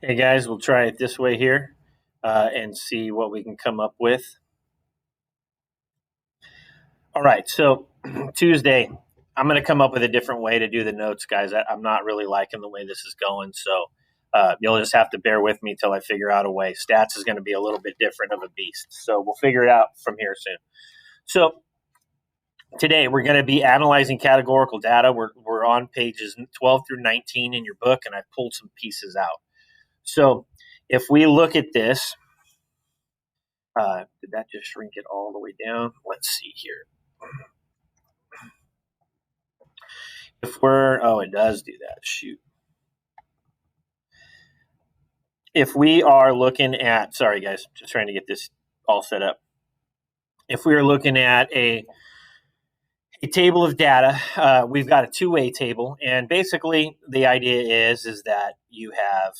Hey guys, we'll try it this way here and see what we can come up with. All right, so Tuesday, I'm going to come up with a different way to do the notes, guys. I'm not really liking the way this is going, so you'll just have to bear with me till I figure out a way. Stats is going to be a little bit different of a beast, so we'll figure it out from here soon. So today we're going to be analyzing categorical data. We're on pages 12 through 19 in your book, and I've pulled some pieces out. So if we look at this, did that just shrink it all the way down? Let's see here. It does do that. Shoot. If we are looking at, sorry guys, just trying to get this all set up. If we are looking at a table of data, we've got a two-way table, and basically the idea is that you have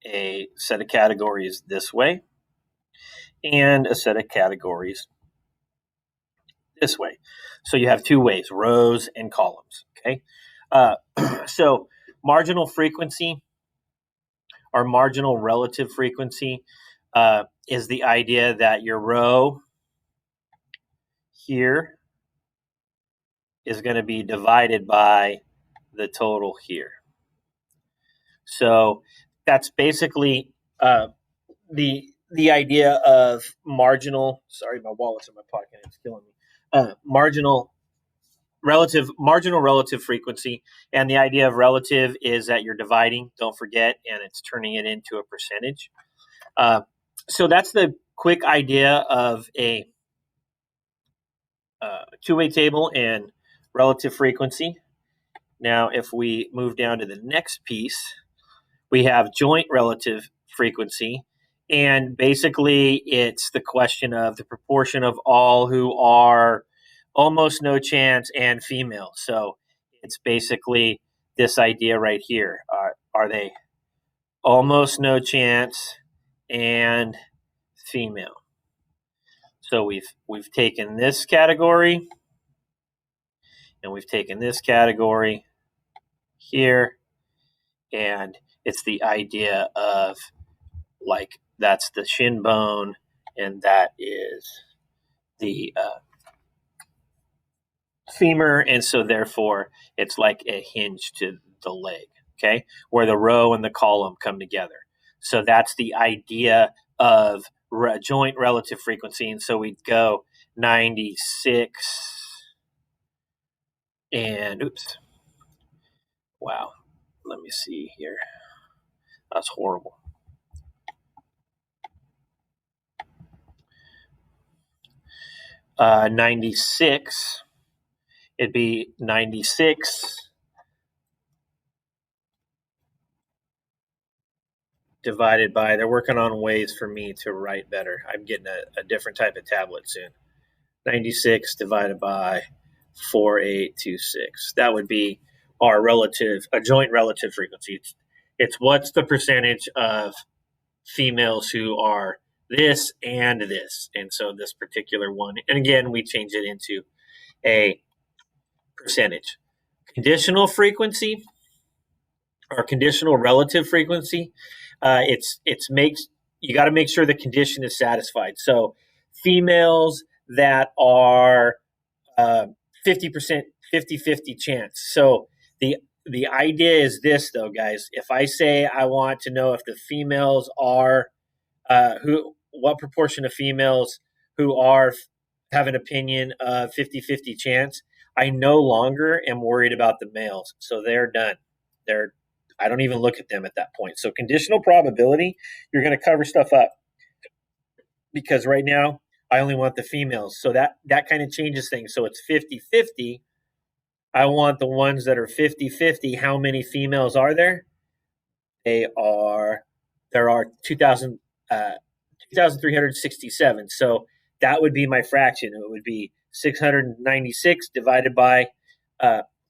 a set of categories this way and a set of categories this way. So you have two ways, rows and columns. Okay. So marginal frequency or marginal relative frequency is the idea that your row here is going to be divided by the total here. So that's basically the idea of marginal. Sorry, my wallet's in my pocket. It's killing me. Marginal relative frequency, and the idea of relative is that you're dividing, don't forget, and it's turning it into a percentage. So that's the quick idea of a two-way table and relative frequency. Now if we move down to the next piece, we have joint relative frequency, and basically it's the question of the proportion of all who are almost no chance and female. So it's basically this idea right here. Are they almost no chance and female? So we've taken this category and we've taken this category here, and it's the idea of like that's the shin bone and that is the femur, and so therefore it's like a hinge to the leg, okay, where the row and the column come together. So that's the idea of joint relative frequency, and so we'd go 96 and wow, let me see here, that's horrible. 96, it'd be 96 divided by, they're working on ways for me to write better. I'm getting a different type of tablet soon. 96 divided by 4826. That would be our a joint relative frequency. It's what's the percentage of females who are this and this. And so this particular one, and again, we change it into a percentage. Conditional frequency or conditional relative frequency, it's makes you got to make sure the condition is satisfied. So females that are 50%, 50-50 chance. So the idea is this though, guys. If I say I want to know if the females are what proportion of females who are have an opinion of 50-50 chance, I no longer am worried about the males. So they're done. I don't even look at them at that point. So conditional probability, you're going to cover stuff up because right now I only want the females. So that kind of changes things. So it's 50-50. I want the ones that are 50-50. How many females are there? There are 2,367. So that would be my fraction. It would be 696 divided by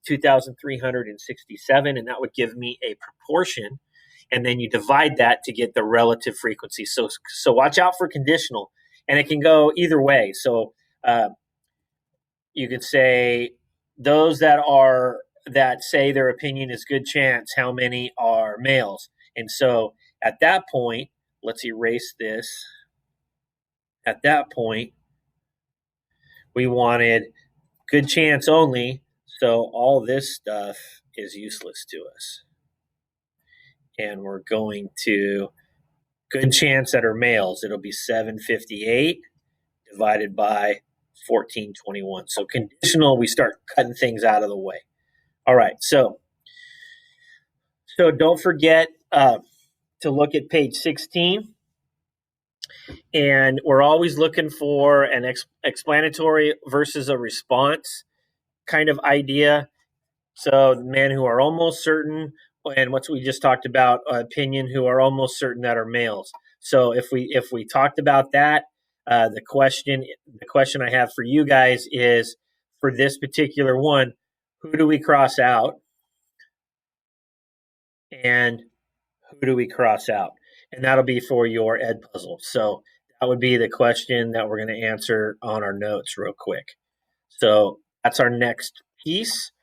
2,367, and that would give me a proportion. And then you divide that to get the relative frequency. So watch out for conditional, and it can go either way. So you could say those that say their opinion is good chance, how many are males? And so at that point, let's erase this. At that point, we wanted good chance only, so all this stuff is useless to us. And we're going to good chance that are males. It'll be 758 divided by 1421. So conditional, we start cutting things out of the way. All right, so don't forget to look at page 16. And we're always looking for an explanatory versus a response kind of idea. So men who are almost certain, and what we just talked about, opinion, who are almost certain that are males. So if we talked about that, the question I have for you guys is, for this particular one, who do we cross out, and who do we cross out? And that'll be for your ed puzzle. So that would be the question that we're going to answer on our notes real quick. So that's our next piece.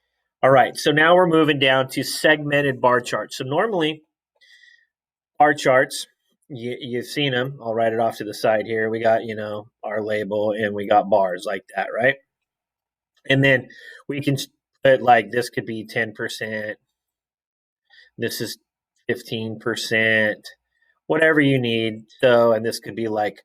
All right, so now we're moving down to segmented bar charts. So normally, bar charts, you've seen them. I'll write it off to the side here. We got, our label, and we got bars like that, right? And then we can put, like, this could be 10%. This is 15%, whatever you need. So, and this could be like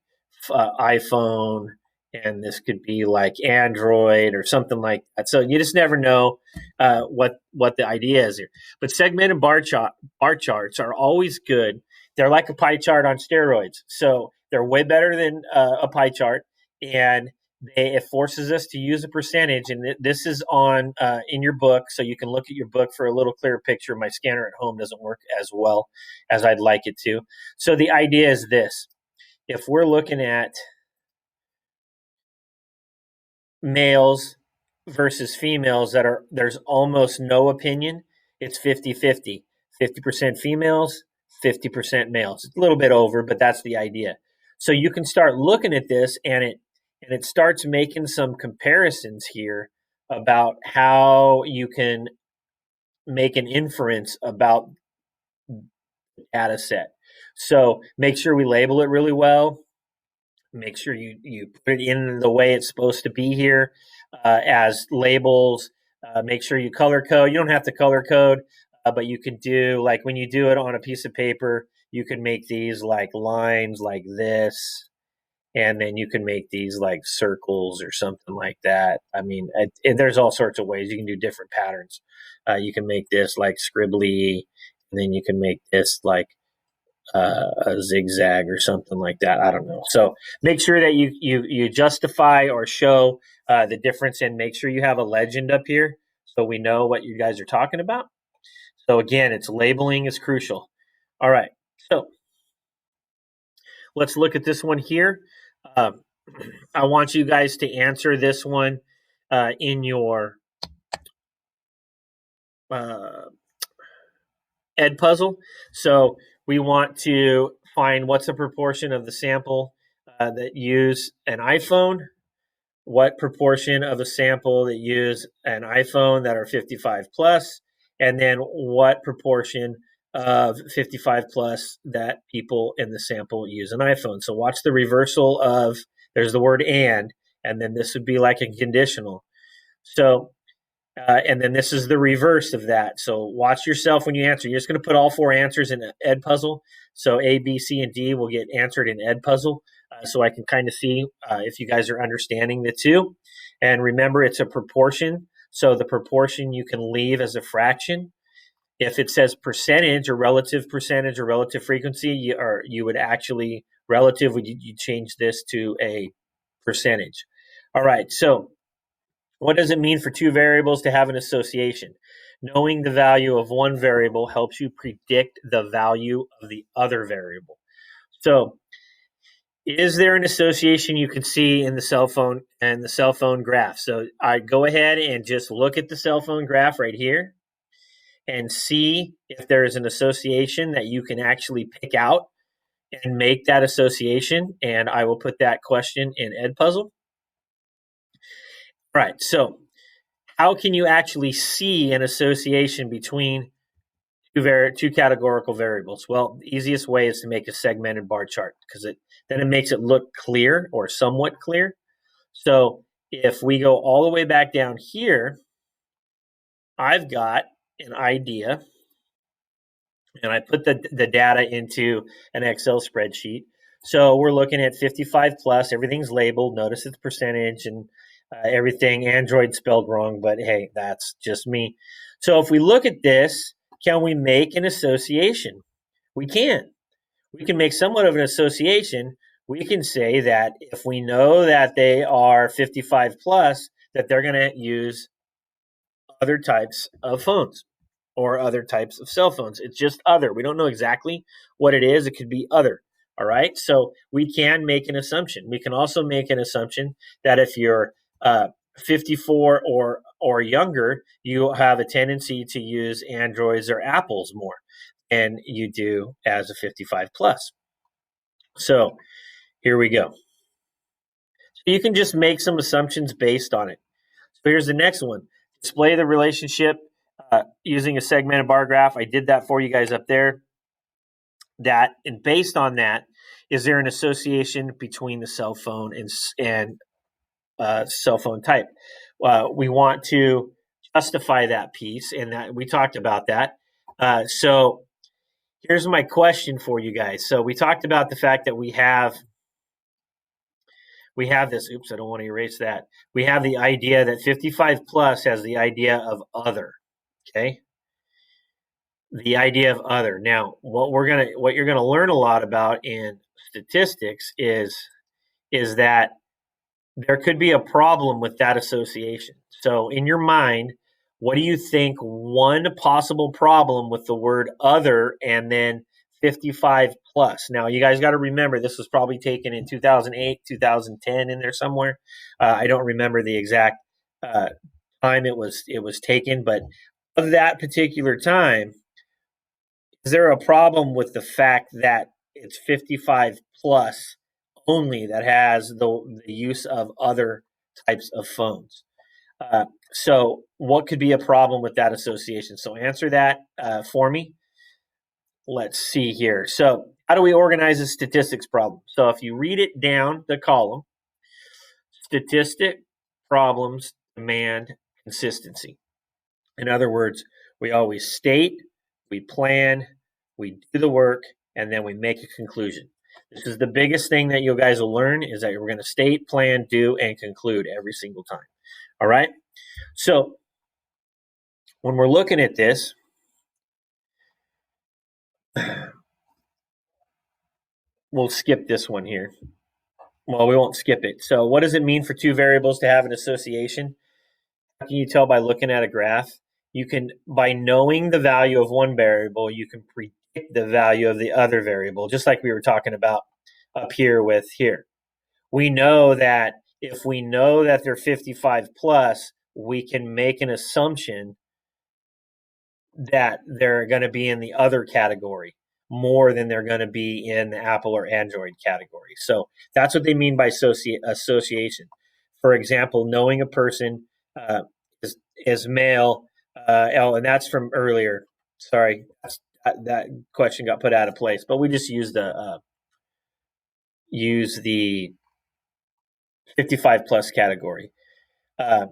iPhone, and this could be like Android or something like that. So you just never know what the idea is here. But segmented bar charts are always good. They're like a pie chart on steroids. So they're way better than a pie chart, and it forces us to use a percentage. And this is on in your book, so you can look at your book for a little clearer picture. My scanner at home doesn't work as well as I'd like it to. So the idea is this: if we're looking at males versus females there's almost no opinion, it's 50-50. 50% females, 50% males. It's a little bit over, but that's the idea. So you can start looking at this, and it starts making some comparisons here about how you can make an inference about the data set. So make sure we label it really well. Make sure you put it in the way it's supposed to be here as labels. Make sure you color code. You don't have to color code, but you can do, like, when you do it on a piece of paper, you can make these like lines like this, and then you can make these like circles or something like that. I mean, there's all sorts of ways you can do different patterns. You can make this like scribbly, and then you can make this like a zigzag or something like that. I don't know. So make sure that you justify or show the difference, and make sure you have a legend up here so we know what you guys are talking about. So again, it's labeling is crucial. All right. So let's look at this one here. I want you guys to answer this one in your ed puzzle. So we want to find what's the proportion of the sample that use an iPhone, what proportion of a sample that use an iPhone that are 55 plus, and then what proportion of 55 plus that people in the sample use an iPhone. So watch the reversal of, there's the word and then this would be like a conditional. So and then this is the reverse of that. So watch yourself when you answer. You're just going to put all four answers in ed puzzle. So A, B, C, and D will get answered in ed puzzle. So I can kind of see if you guys are understanding the two. And remember, it's a proportion. So the proportion you can leave as a fraction. If it says percentage or relative frequency, you would actually, relative, you change this to a percentage. All right, so what does it mean for two variables to have an association? Knowing the value of one variable helps you predict the value of the other variable. So, is there an association you can see in the cell phone and the cell phone graph? So, I go ahead and just look at the cell phone graph right here and see if there is an association that you can actually pick out and make that association. And I will put that question in Ed Puzzle. All right, so how can you actually see an association between two categorical variables. Well, the easiest way is to make a segmented bar chart because then it makes it look clear or somewhat clear. So if we go all the way back down here, I've got an idea, and I put the data into an Excel spreadsheet. So we're looking at 55 plus, everything's labeled. Notice it's percentage and everything. Android spelled wrong, but hey, that's just me. So if we look at this, can we make an association? We can. We can make somewhat of an association. We can say that if we know that they are 55 plus, that they're going to use other types of phones or other types of cell phones. It's just other. We don't know exactly what it is. It could be other. All right. So we can make an assumption. We can also make an assumption that if you're 54 or younger, you have a tendency to use Androids or Apples more than you do as a 55 plus. So here we go. So you can just make some assumptions based on it. So here's the next one. Display the relationship using a segmented bar graph. I did that for you guys up there. And based on that, is there an association between the cell phone and cell phone type? We want to justify that piece, and that we talked about that. So here's my question for you guys. So we talked about the fact that we have this. Oops, I don't want to erase that. We have the idea that 55 plus has the idea of other. Okay. The idea of other. Now, what you're gonna learn a lot about in statistics is that there could be a problem with that association. So in your mind, what do you think one possible problem with the word other and then 55 plus? Now, you guys got to remember this was probably taken in 2008, 2010 in there somewhere. I don't remember the exact time it was taken, but of that particular time, is there a problem with the fact that it's 55 plus only that has the use of other types of phones? So what could be a problem with that association? So answer that for me. Let's see here. So how do we organize a statistics problem? So if you read it down the column, statistic, problems, demand, consistency. In other words, we always state, we plan, we do the work, and then we make a conclusion. This is the biggest thing that you guys will learn is that we're going to state, plan, do, and conclude every single time. All right? So when we're looking at this, we'll skip this one here. Well, we won't skip it. So what does it mean for two variables to have an association? How can you tell by looking at a graph? You can, by knowing the value of one variable, you can predict the value of the other variable, just like we were talking about up here with here. We know that if we know that they're 55 plus, we can make an assumption that they're going to be in the other category more than they're going to be in the Apple or Android category. So that's what they mean by association. For example, knowing a person is male. And that's from earlier. Sorry, that question got put out of place, but we just use the 55 plus category. And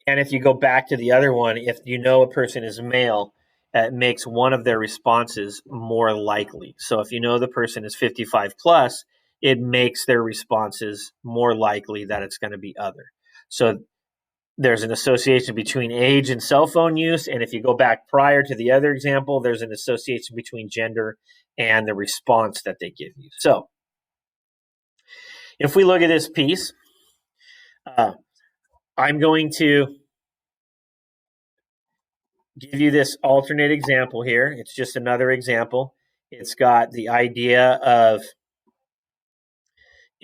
if you go back to the other one, if you know a person is male, it makes one of their responses more likely. So if you know the person is 55 plus, it makes their responses more likely that it's going to be other. So there's an association between age and cell phone use. And if you go back prior to the other example, there's an association between gender and the response that they give you. So if we look at this piece, I'm going to give you this alternate example here. It's just another example. It's got the idea of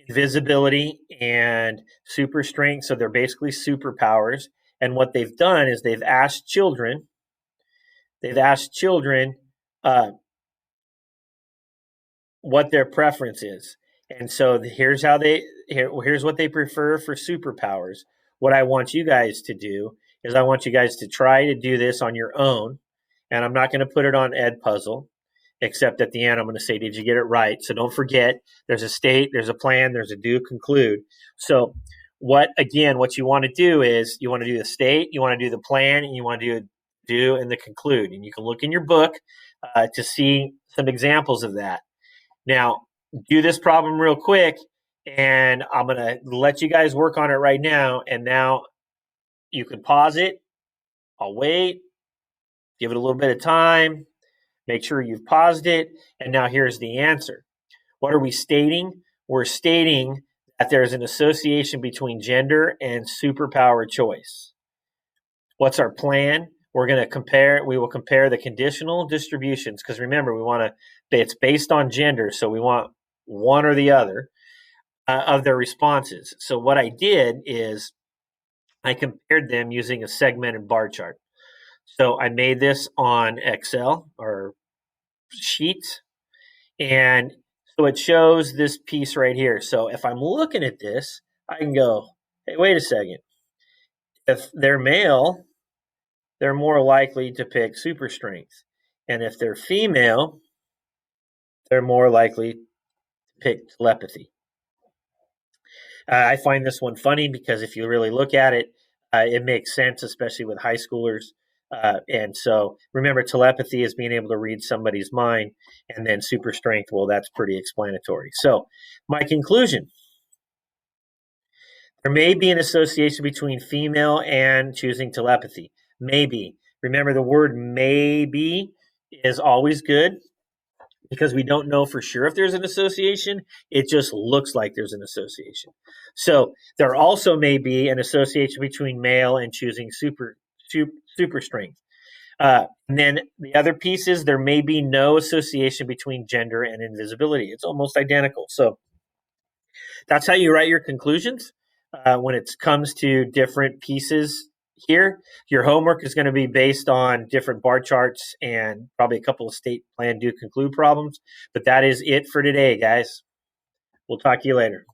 invisibility and super strength. So they're basically superpowers. And what they've done is they've asked children what their preference is. And so here's what they prefer for superpowers. What I want you guys to do is I want you guys to try to do this on your own. And I'm not going to put it on Edpuzzle, except at the end, I'm going to say, did you get it right? So don't forget, there's a state, there's a plan, there's a do, conclude. So what you want to do is you want to do the state, you want to do the plan, and you want to do and the conclude. And you can look in your book to see some examples of that. Now, do this problem real quick, and I'm going to let you guys work on it right now. And now you can pause it. I'll wait, give it a little bit of time, make sure you've paused it. And now here's the answer. What are we stating? We're stating that there's an association between gender and superpower choice. What's our plan? We will compare the conditional distributions, because remember, it's based on gender, so we want one or the other of their responses. So what I did is I compared them using a segmented bar chart. So I made this on Excel or Sheets, and so it shows this piece right here. So if I'm looking at this, I can go, hey, wait a second. If they're male, they're more likely to pick super strength. And if they're female, they're more likely to pick telepathy. I find this one funny because if you really look at it, it makes sense, especially with high schoolers. And so remember, telepathy is being able to read somebody's mind, and then super strength, well, that's pretty explanatory. So my conclusion, there may be an association between female and choosing telepathy. Maybe. Remember, the word maybe is always good because we don't know for sure if there's an association. It just looks like there's an association. So there also may be an association between male and choosing super strength. And then the other piece is there may be no association between gender and invisibility. It's almost identical. So that's how you write your conclusions when it comes to different pieces here. Your homework is going to be based on different bar charts and probably a couple of state plan do conclude problems. But that is it for today, guys. We'll talk to you later.